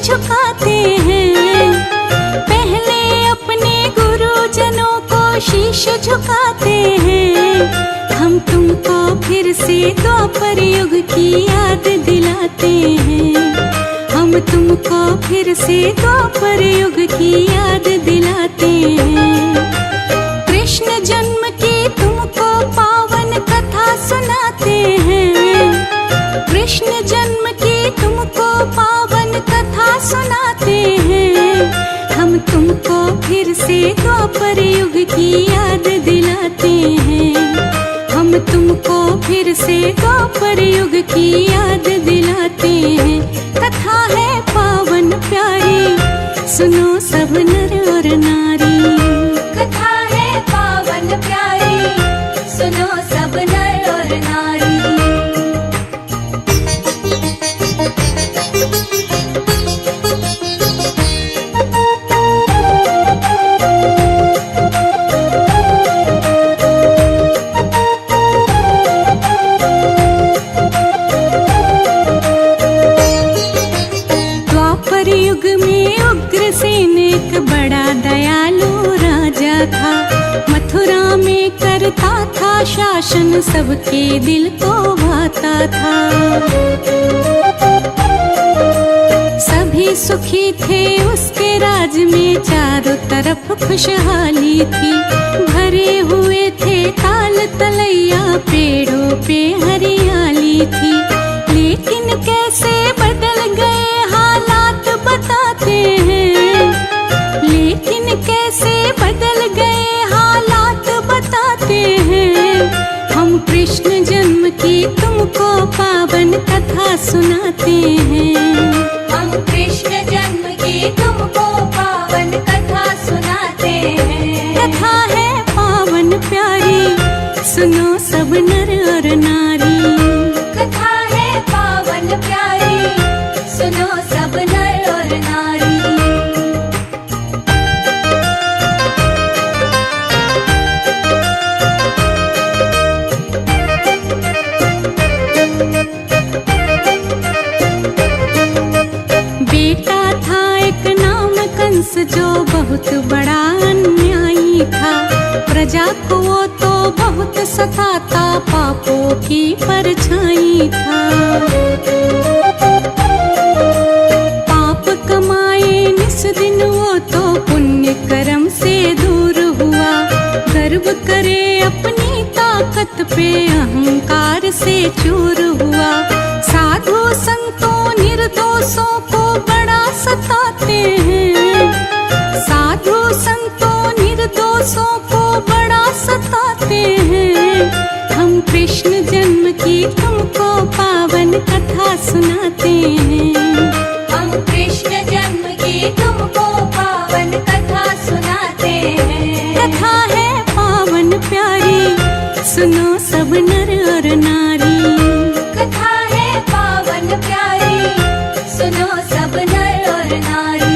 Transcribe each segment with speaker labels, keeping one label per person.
Speaker 1: झुकाते हैं। पहले अपने गुरुजनों को शीश झुकाते हैं। हम तुमको फिर से द्वापर युग की याद दिलाते हैं। हम तुमको फिर से द्वापर युग की याद दिलाते हैं। कृष्ण जन्म की तुमको पावन कथा सुनाते हैं। कृष्ण जन्म की तुमको पावन कथा सुनाते हैं। हम तुमको फिर से द्वापर युग की याद दिलाते हैं। हम तुमको फिर से द्वापर युग की याद दिलाते हैं। कथा है पावन प्यारी, सुनो सब नर और नारी।
Speaker 2: कथा है पावन प्यारी, सुनो सब नर और नारी।
Speaker 1: द्वापर युग में उग्रसेन एक बड़ा दयालु राजा था। मथुरा में करता था शासन, सबके दिल को भाता था। सभी सुखी थे उसके राज में, चारों तरफ खुशहाली थी। भरे हुए थे ताल तलैया, पेड़ों पे हरियाली थी। लेकिन कैसे बदल गए हालात बताते हैं। लेकिन कैसे बदल गए हालात बताते हैं। हम कृष्ण जन्म की तुमको पावन कथा सुनाते हैं।
Speaker 2: हम कृष्ण जन्म की तुमको पावन कथा सुनाते हैं।
Speaker 1: कथा है पावन प्यारी, सुनो सब नर और नारी।
Speaker 2: कथा है पावन प्यारी, सुनो सब नर और नारी।
Speaker 1: बेटा था एक नाम कंस, जो बहुत बड़ा अन्यायी था। प्रजा को वो तो बहुत सताता, पापों की परछाई था। पाप कमाए निस दिन वो तो पुण्य कर्म से दूर हुआ। गर्व करे अपनी ताकत पे, अहंकार से चूर हुआ। साधु संतों निर्दोषों को बड़ा सताते हैं। साधु संतों निर्दोषों को बड़ा सताते हैं। हम कृष्ण जन्म की तुमको पावन कथा सुनाते हैं।
Speaker 2: हम कृष्ण जन्म की तुमको पावन कथा सुनाते हैं।
Speaker 1: कथा है पावन प्यारी, सुनो सब नर और नारी।
Speaker 2: कथा है पावन प्यारी, सुनो सब नर और नारी।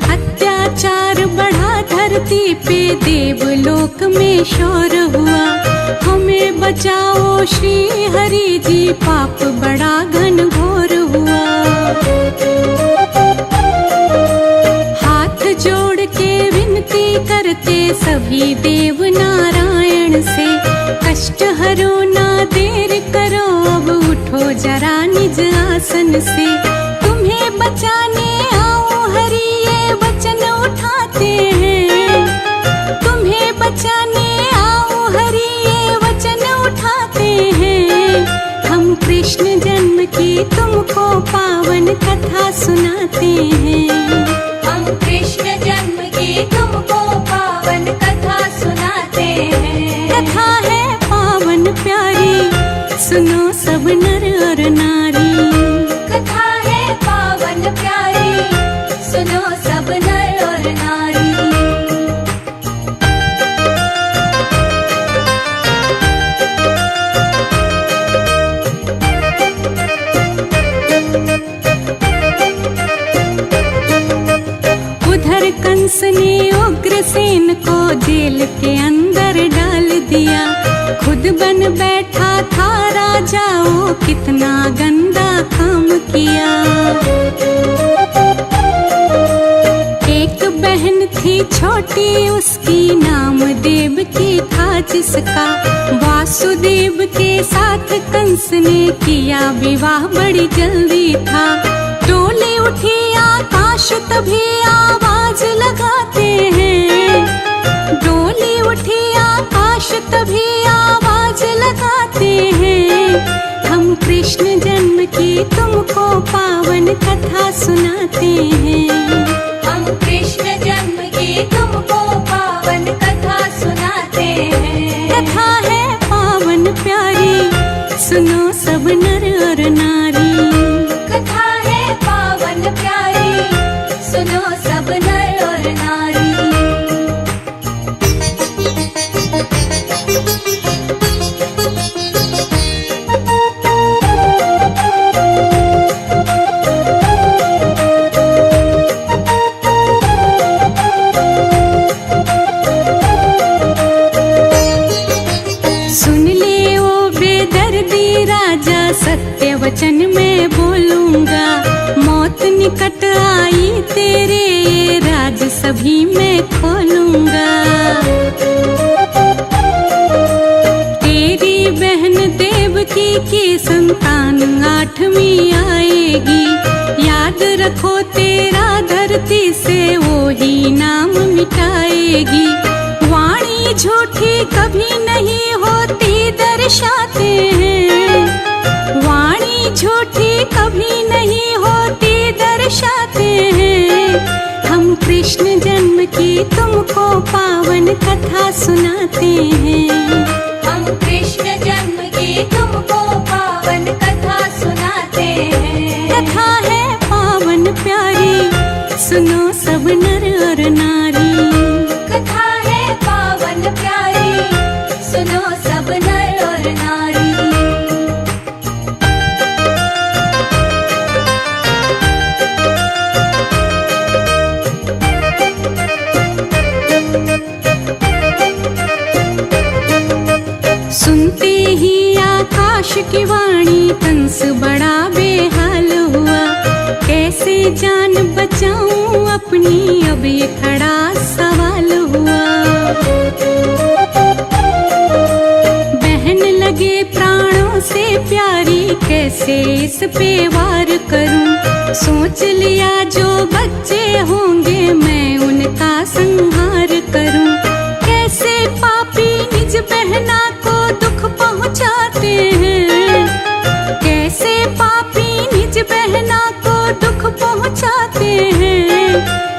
Speaker 1: अत्याचार बढ़ा धरती पे, देवलोक में शोर हुआ। हमें बचाओ श्री हरि जी, पाप बड़ा घनघोर हुआ। हाथ जोड़ के विनती करते सभी देव नारायण से। कष्ट हरो ना देर करो, अब उठो जरा निज आसन से। तुम्हें बचाने आओ हरि, ये वचन उठाते हैं। तुम्हें बचाने आओ हरि, ये वचन उठाते हैं। हम कृष्ण जन्म की तुमको पावन कथा सुनाते हैं।
Speaker 2: हम कृष्ण जन्म की तुमको पावन कथा सुनाते हैं।
Speaker 1: कथा है पावन प्यारी, सुनो सब नर और नारी।
Speaker 2: कथा है पावन प्यारी, सुनो सब नर और नारी।
Speaker 1: भीमसेन को जेल के अंदर डाल दिया, खुद बन बैठा था राजा, वो कितना गंदा काम किया। एक बहन थी छोटी, उसकी नाम देवकी था जिसका, वासुदेव के साथ कंस ने किया विवाह बड़ी जल्दी था। डोली उठी आकाश तभी आवाज लगाते हैं, डोली उठी आकाश तभी आवाज लगाते हैं। हम कृष्ण जन्म की तुमको पावन कथा सुनाते हैं,
Speaker 2: हम कृष्ण जन्म की तुमको पावन कथा सुनाते हैं।
Speaker 1: कथा है पावन प्यारी, सुनो सब नर और नारी।
Speaker 2: कथा है पावन प्यारी, सुनो सब नर और नारी।
Speaker 1: सत्य वचन मैं बोलूंगा, मौत निकट आई तेरे, ये राज सभी मैं खोलूंगा। तेरी बहन देवकी की संतान 8वीं आएगी, याद रखो तेरा धरती से वो ही नाम मिटाएगी। वाणी झूठी कभी नहीं होती दर्शाते हैं, वाणी झूठी कभी नहीं होती दर्शाते हैं। हम कृष्ण जन्म की तुमको पावन कथा सुनाते हैं,
Speaker 2: हम कृष्ण जन्म की तुमको पावन कथा सुनाते हैं।
Speaker 1: कथा है पावन प्यारी, सुनो सब नर और नारी।
Speaker 2: कथा है पावन प्यारी, सुनो सब नर और नारी।
Speaker 1: सुनते ही आकाश की वाणी कंस बड़ा बेहाल हुआ, कैसे जान बचाऊं अपनी, अब ये खड़ा सवाल हुआ। बहन लगे प्राणों से प्यारी, कैसे इस पे वार करूं, सोच लिया जो बच्चे होंगे मैं उनका संहार करूं। कैसे पापी निज बहना को दुख पहुंचाते हैं, कैसे पापी निज बहना को दुख पहुंचाते हैं।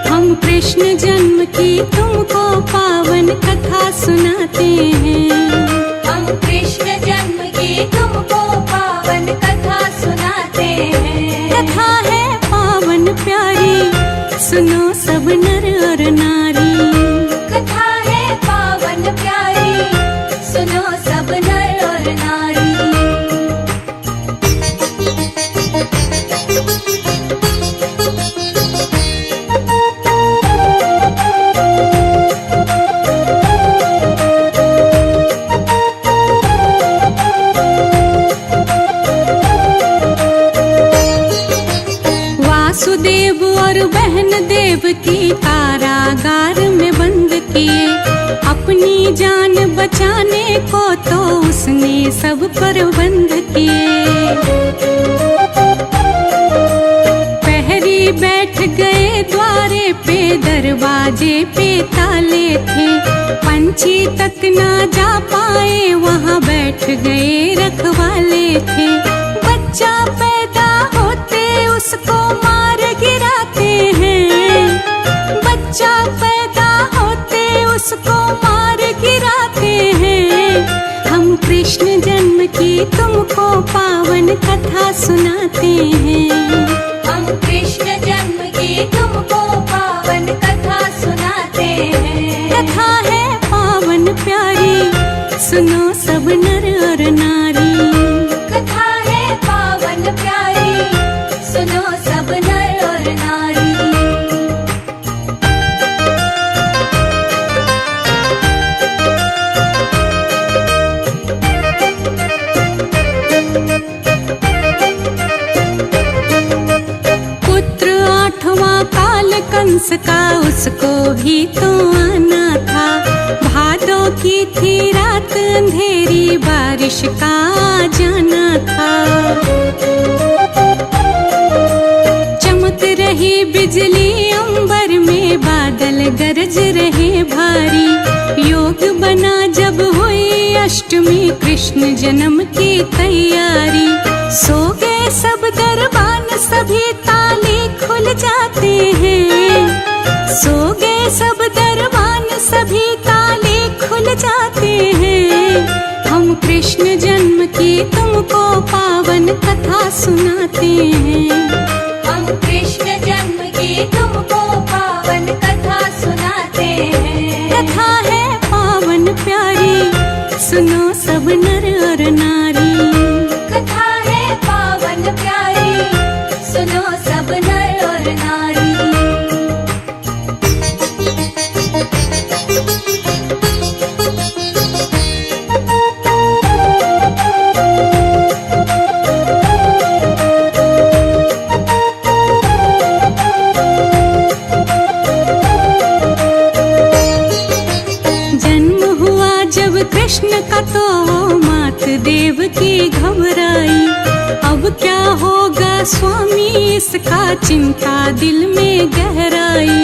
Speaker 1: हम कृष्ण जन्म की तुमको पावन कथा सुनाते हैं,
Speaker 2: हम कृष्ण जन्म की तुमको पावन कथा सुनाते हैं।
Speaker 1: कथा है पावन प्यारी, सुनो सब नर और नारी।
Speaker 2: कथा है पावन प्यारी, सुनो सब नर और नारी।
Speaker 1: वासुदेव और बहन देवकी कारागार में बंद किए, अपनी जान बचाने को तो उसने सब प्रबंध किए। पहरी बैठ गए द्वारे पे, दरवाजे पे ताले थे, पंछी तक ना जा पाए, वहाँ बैठ गए रखवाले थे। बच्चा पैदा होते उसको मार गिराते हैं, बच्चा पैदा होते उसको मार गिराते हैं। हम कृष्ण जन्म की तुमको पावन कथा सुनाते हैं,
Speaker 2: हम कृष्ण जन्म की तुमको पावन कथा सुनाते हैं।
Speaker 1: कथा है पावन प्यारी, सुनो सब नर और नारी।
Speaker 2: कथा है पावन प्यारी, सुनो सब नर और नारी।
Speaker 1: कंस का उसको भी तो आना था। भादों की थी रात अंधेरी, बारिश का आ जाना था। चमक रही बिजली अंबर में, बादल गरज रहे भारी। योग बना जब हुई अष्टमी, कृष्ण जन्म की तैयारी। सो गए सब दरबान, सभी ताले खुल जाते हैं। सो गए सब दरबान, सभी ताले खुल जाते हैं। हम कृष्ण जन्म की तुमको पावन कथा सुनाते हैं।
Speaker 2: हम कृष्ण जन्म की तुमको पावन कथा सुनाते हैं।
Speaker 1: कथा है पावन प्यारी, सुनो सब नर और नारी।
Speaker 2: कथा है पावन प्यारी, सुनो सब नर और नारी।
Speaker 1: कृष्ण का तो मात देव की घबराई। अब क्या होगा स्वामी इसका, चिंता दिल में गहराई।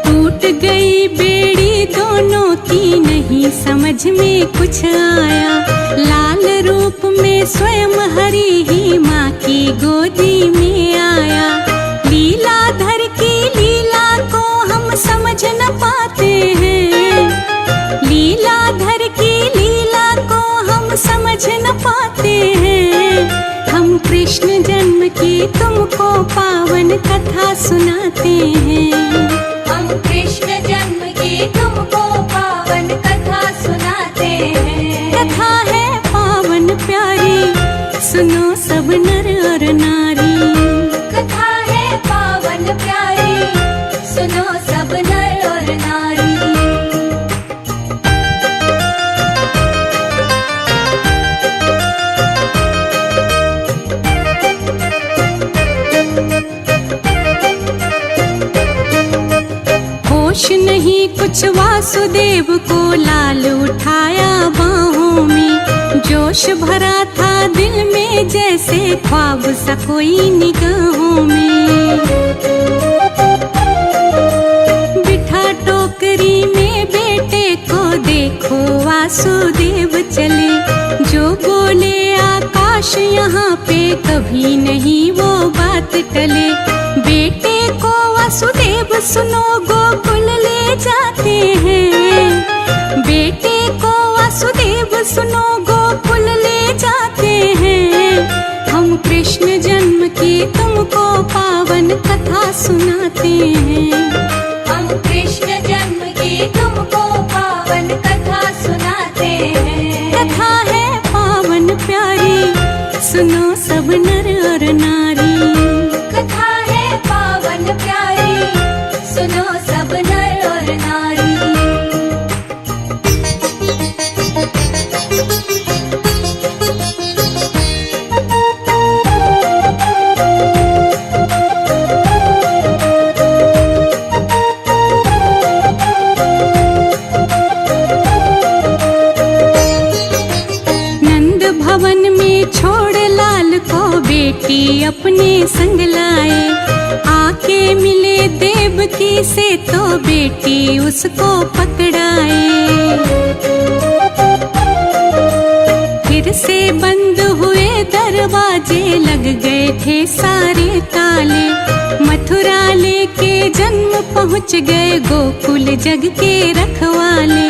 Speaker 1: टूट गई बेड़ी दोनों की, नहीं समझ में कुछ आया। लाल रूप में स्वयं हरि ही माँ की गोदी में आया। लीलाधर की लीला को हम समझ न पाते हैं। लीलाधर की लीला को हम समझ न पाते हैं। हम कृष्ण जन्म की तुमको पावन कथा सुनाते हैं।
Speaker 2: हम कृष्ण जन्म की तुमको पावन कथा सुनाते हैं।
Speaker 1: कथा है पावन प्यारी, सुनो सब नर और नारी।
Speaker 2: कथा है पावन प्यारी, सुनो सब नर और नारी।
Speaker 1: होश नहीं कुछ वासुदेव को, लाल उठाया बाहों में। जोश भरा था दिल में, जैसे ख्वाब सा कोई निगाहों में। बिठा टोकरी में बेटे को, देखो वासुदेव चले। जो बोले आकाश यहाँ पे, कभी नहीं वो बात टले। बेटे को वासुदेव सुनो गोकुल ले जाते हैं। बेटे को वासुदेव सुनो गोकुल ले जाते हैं। हम कृष्ण जन्म की तुमको पावन कथा सुनाते हैं।
Speaker 2: हम कृष्ण जन्म की तुमको पावन कथा सुनाते हैं।
Speaker 1: कथा है पावन प्यारी, सुनो सब नर और नारी।
Speaker 2: कथा है पावन प्यारी, सुनो सब नर और नारी।
Speaker 1: नंद भवन में छोड़ लाल को, बेटी अपने संग लाए। आके मिले देवकी से तो, बेटी उसको पकड़ाए। फिर से बंद हुए दरवाजे, लग गए थे सारे ताले। मथुरा लेके जन्म पहुँच गए, गोकुल जग के रखवाले।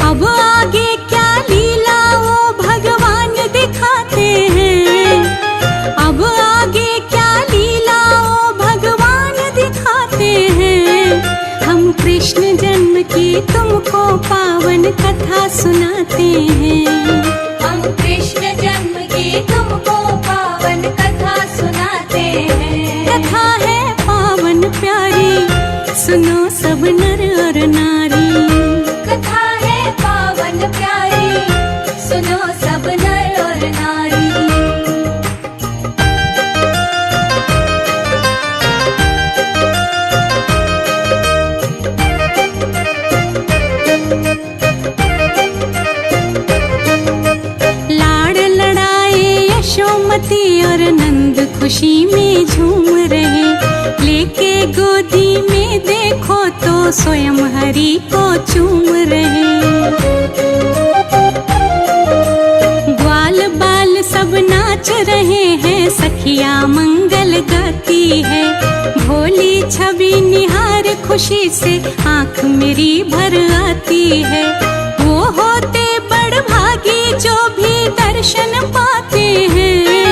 Speaker 1: अब आगे क्या लीला वो भगवान दिखाते हैं। अब आगे क्या लीला वो भगवान दिखाते हैं। हम कृष्ण जन्म की तुमको पावन कथा सुनाते हैं।
Speaker 2: हम कृष्ण जन्म की तुमको पावन कथा सुनाते हैं।
Speaker 1: कथा है पावन प्यारी, सुनो सब नर और नारी।
Speaker 2: कथा है पावन प्यारी, सुनो सब नर और नारी।
Speaker 1: यशोमती और नंद खुशी में झूम रहे, लेके गोदी में देखो तो स्वयं हरि को चूम रहे। ग्वाल बाल सब नाच रहे हैं, सखिया मंगल गाती है। भोली छवि निहार खुशी से आँख मेरी भर आती है। वो होते बड़ भागी जो भी दर्शन पाते हैं,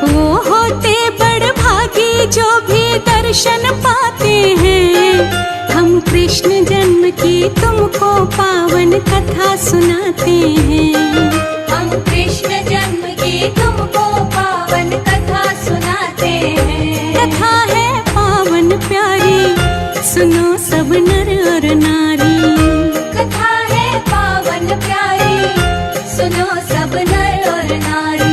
Speaker 1: वो होते बड़ भागी जो भी दर्शन पाते हैं। हम कृष्ण जन्म की तुमको पावन कथा सुनाते हैं।
Speaker 2: हम कृष्ण जन्म की तुमको पावन कथा सुनाते हैं।
Speaker 1: कथा है पावन प्यारी, सुनो सब नर और नारी।
Speaker 2: कथा है पावन प्यारी, सुनो सब नर और नारी।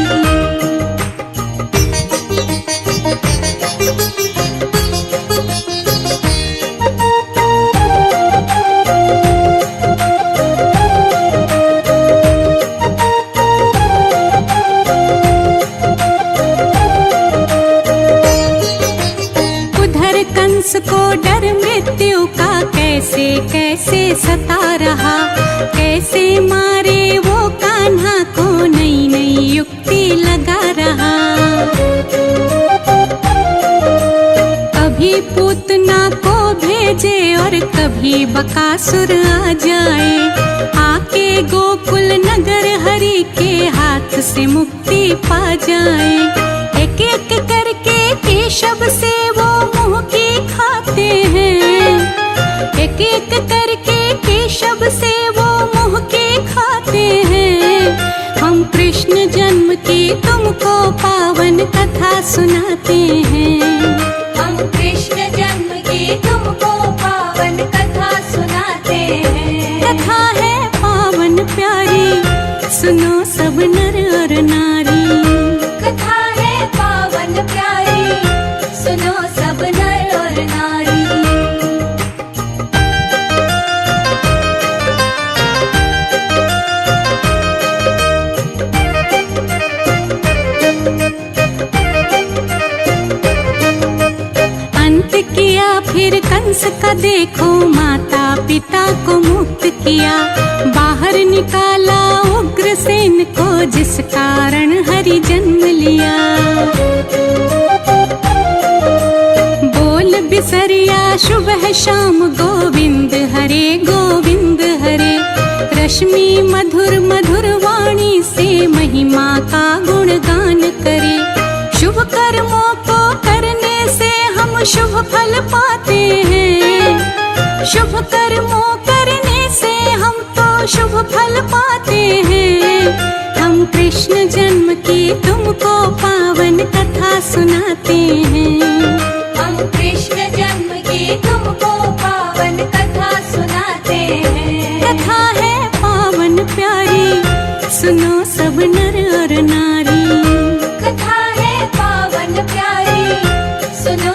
Speaker 1: उधर कंस को डर मृत्यु का कैसे कैसे सता रहा, कैसे मारे वो कान्हा को नई नई युक्ति लगा रहा। कभी पूतना को भेजे और कभी बकासुर आ जाए, आके गोकुल नगर हरि के हाथ से मुक्ति पा जाए। एक एक करके केशव से वो मुंह की खाते हैं, एक एक करके केशव से वो मुंह की खाते हैं। हम कृष्ण जन्म की तुमको पावन कथा सुनाते हैं।
Speaker 2: हम कृष्ण जन्म की तुमको पावन कथा सुनाते हैं।
Speaker 1: कथा है पावन प्यारी, सुनो सब नर और नारी।
Speaker 2: कथा है पावन प्यारी, सुनो सब नर और नारी।
Speaker 1: अंत किया फिर कंस का देखो, माता पिता को मुक्त किया। बाहर निकाला उग्रसेन को, जिस कारण हरि जन्म लिया। बोल बिसरिया शुभ है शाम, गोविंद हरे। रश्मि मधुर मधुर वाणी से महिमा का गुणगान करे। शुभ कर्मों को करने से हम शुभ फल पाते हैं। शुभ कर्मों करने से हम तो शुभ फल पाते हैं। हम कृष्ण जन्म की तुमको पावन कथा सुनाते हैं।
Speaker 2: हम कृष्ण जन्म की तुमको पावन कथा सुनाते हैं।
Speaker 1: कथा है पावन प्यारी, सुनो सब नर और नारी।
Speaker 2: कथा है पावन प्यारी, सुनो